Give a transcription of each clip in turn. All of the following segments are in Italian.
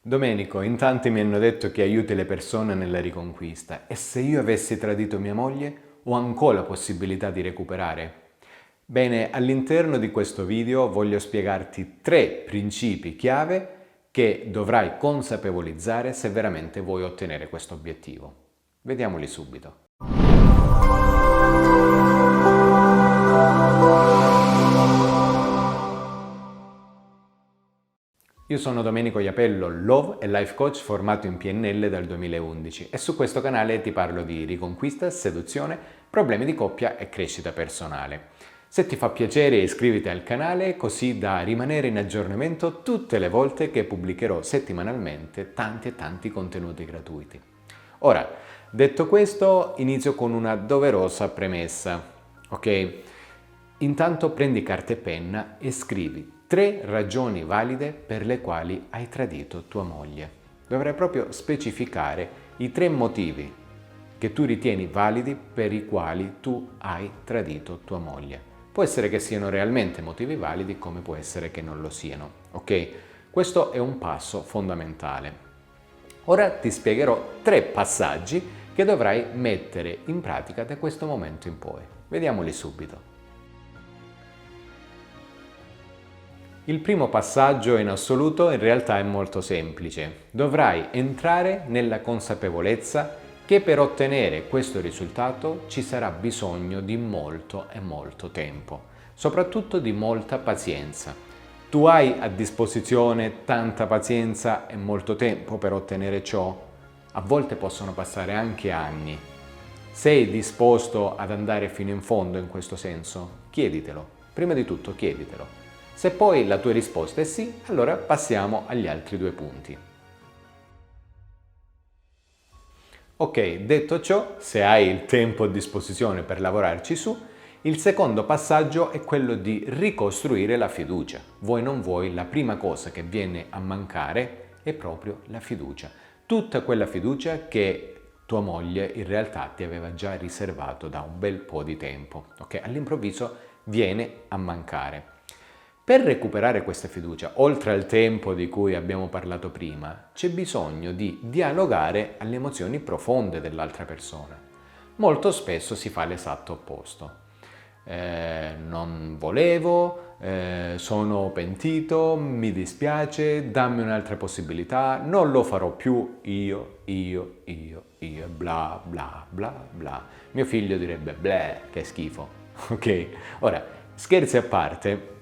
Domenico, in tanti mi hanno detto che aiuti le persone nella riconquista e se io avessi tradito mia moglie ho ancora la possibilità di recuperare? Bene, all'interno di questo video voglio spiegarti 3 principi chiave che dovrai consapevolizzare se veramente vuoi ottenere questo obiettivo. Vediamoli subito. Io sono Domenico Iapello, Love e Life Coach formato in PNL dal 2011 e su questo canale ti parlo di riconquista, seduzione, problemi di coppia e crescita personale. Se ti fa piacere iscriviti al canale così da rimanere in aggiornamento tutte le volte che pubblicherò settimanalmente tanti e tanti contenuti gratuiti. Ora, detto questo, inizio con una doverosa premessa, ok? Intanto prendi carta e penna e scrivi 3 ragioni valide per le quali hai tradito tua moglie. Dovrai proprio specificare i 3 motivi che tu ritieni validi per i quali tu hai tradito tua moglie. Può essere che siano realmente motivi validi, come può essere che non lo siano, ok? Questo è un passo fondamentale. Ora ti spiegherò 3 passaggi che dovrai mettere in pratica da questo momento in poi. Vediamoli subito. Il primo passaggio in assoluto in realtà è molto semplice. Dovrai entrare nella consapevolezza che per ottenere questo risultato ci sarà bisogno di molto e molto tempo, soprattutto di molta pazienza. Tu hai a disposizione tanta pazienza e molto tempo per ottenere ciò? A volte possono passare anche anni. Sei disposto ad andare fino in fondo in questo senso? Chieditelo. Prima di tutto chieditelo. Se poi la tua risposta è sì, allora passiamo agli altri 2 punti. Ok, detto ciò, se hai il tempo a disposizione per lavorarci su, il secondo passaggio è quello di ricostruire la fiducia. Vuoi non vuoi, la prima cosa che viene a mancare è proprio la fiducia. Tutta quella fiducia che tua moglie in realtà ti aveva già riservato da un bel po' di tempo. Ok, all'improvviso viene a mancare. Per recuperare questa fiducia, oltre al tempo di cui abbiamo parlato prima, c'è bisogno di dialogare alle emozioni profonde dell'altra persona. Molto spesso si fa l'esatto opposto. Non volevo, sono pentito, mi dispiace, dammi un'altra possibilità, non lo farò più, io, bla bla bla bla. Mio figlio direbbe bleh, che schifo. Ok? Ora, scherzi a parte,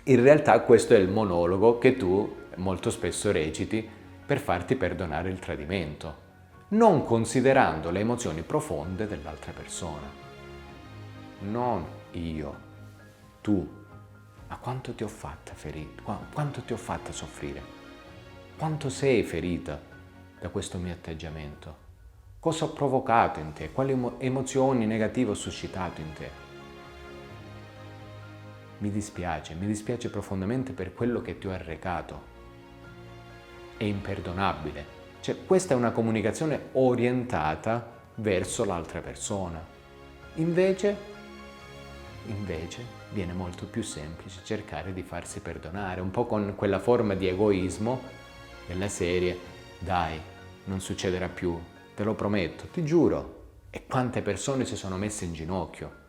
in realtà questo è il monologo che tu molto spesso reciti per farti perdonare il tradimento, non considerando le emozioni profonde dell'altra persona. Non io, tu. Ma quanto ti ho fatta ferire? Quanto ti ho fatta soffrire? Quanto sei ferita da questo mio atteggiamento? Cosa ho provocato in te? Quali emozioni negative ho suscitato in te? Mi dispiace profondamente per quello che ti ho arrecato. È imperdonabile. Cioè, questa è una comunicazione orientata verso l'altra persona. Invece, viene molto più semplice cercare di farsi perdonare, un po' con quella forma di egoismo della serie, dai, non succederà più, te lo prometto, ti giuro. E quante persone si sono messe in ginocchio.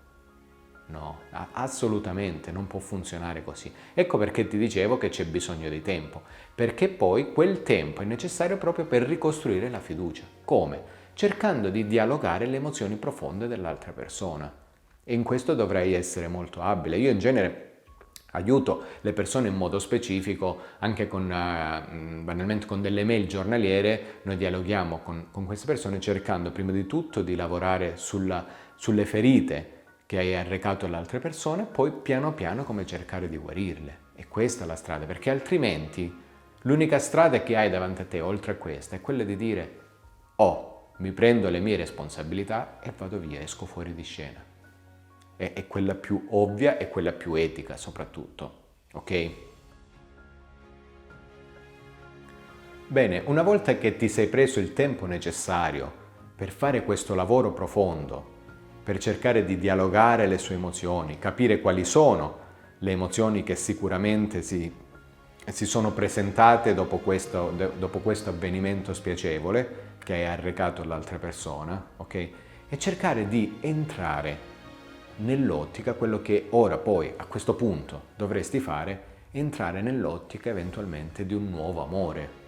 No, assolutamente non può funzionare così. Ecco perché ti dicevo che c'è bisogno di tempo, perché poi quel tempo è necessario proprio per ricostruire la fiducia. Come? Cercando di dialogare le emozioni profonde dell'altra persona. E in questo dovrai essere molto abile. Io in genere aiuto le persone in modo specifico, anche con, banalmente con delle mail giornaliere, noi dialoghiamo con queste persone cercando prima di tutto di lavorare sulle ferite che hai arrecato alle altre persone, poi piano piano come cercare di guarirle. E questa è la strada, perché altrimenti l'unica strada che hai davanti a te, oltre a questa, è quella di dire mi prendo le mie responsabilità e vado via, esco fuori di scena. È quella più ovvia e quella più etica soprattutto, ok? Bene, una volta che ti sei preso il tempo necessario per fare questo lavoro profondo, per cercare di dialogare le sue emozioni, capire quali sono le emozioni che sicuramente si si sono presentate dopo questo avvenimento spiacevole che hai arrecato all'altra persona, ok? E cercare di entrare nell'ottica, quello che ora poi a questo punto dovresti fare, entrare nell'ottica eventualmente di un nuovo amore.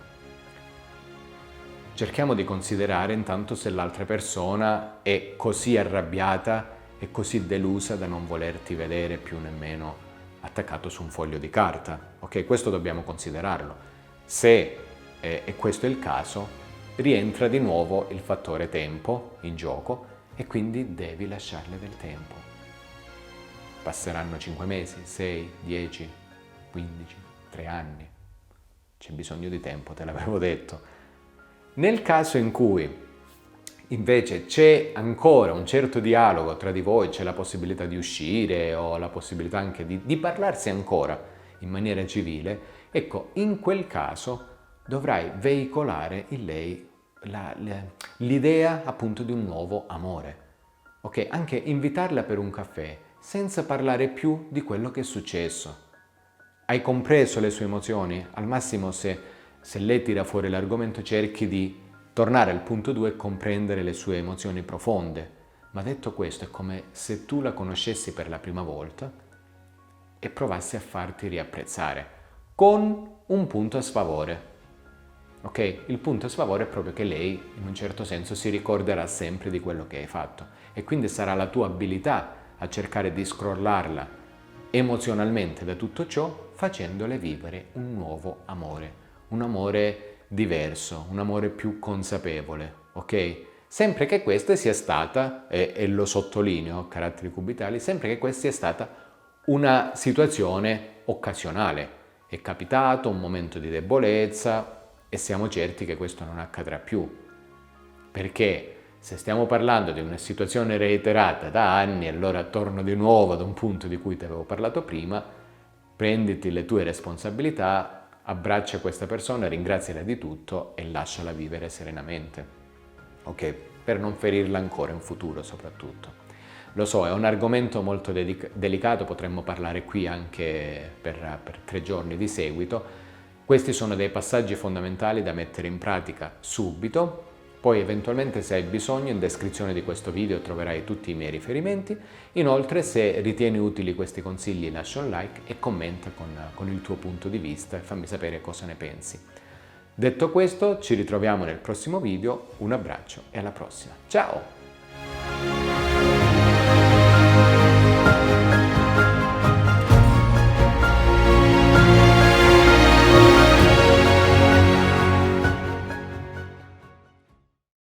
Cerchiamo di considerare intanto se l'altra persona è così arrabbiata e così delusa da non volerti vedere più nemmeno attaccato su un foglio di carta. Ok, questo dobbiamo considerarlo. Se questo è il caso, rientra di nuovo il fattore tempo in gioco e quindi devi lasciarle del tempo. Passeranno 5 mesi, 6, 10, 15, 3 anni. C'è bisogno di tempo, te l'avevo detto. Nel caso in cui invece c'è ancora un certo dialogo tra di voi, c'è la possibilità di uscire o la possibilità anche di parlarsi ancora in maniera civile, ecco, in quel caso dovrai veicolare in lei l'idea appunto di un nuovo amore. Ok? Anche invitarla per un caffè senza parlare più di quello che è successo. Hai compreso le sue emozioni? Al massimo se lei tira fuori l'argomento cerchi di tornare al punto 2 e comprendere le sue emozioni profonde. Ma detto questo è come se tu la conoscessi per la prima volta e provassi a farti riapprezzare con un punto a sfavore. Ok? Il punto a sfavore è proprio che lei in un certo senso si ricorderà sempre di quello che hai fatto e quindi sarà la tua abilità a cercare di scrollarla emozionalmente da tutto ciò facendole vivere un nuovo amore. Un amore diverso, un amore più consapevole, ok? Sempre che questa sia stata, e lo sottolineo, caratteri cubitali, sempre che questa sia stata una situazione occasionale. È capitato un momento di debolezza e siamo certi che questo non accadrà più. Perché se stiamo parlando di una situazione reiterata da anni, allora torno di nuovo ad un punto di cui ti avevo parlato prima, prenditi le tue responsabilità, abbraccia questa persona, ringraziala di tutto e lasciala vivere serenamente, ok? Per non ferirla ancora in futuro soprattutto. Lo so, è un argomento molto delicato, potremmo parlare qui anche per 3 giorni di seguito. Questi sono dei passaggi fondamentali da mettere in pratica subito. Poi eventualmente se hai bisogno in descrizione di questo video troverai tutti i miei riferimenti. Inoltre se ritieni utili questi consigli lascia un like e commenta con il tuo punto di vista e fammi sapere cosa ne pensi. Detto questo ci ritroviamo nel prossimo video, un abbraccio e alla prossima. Ciao!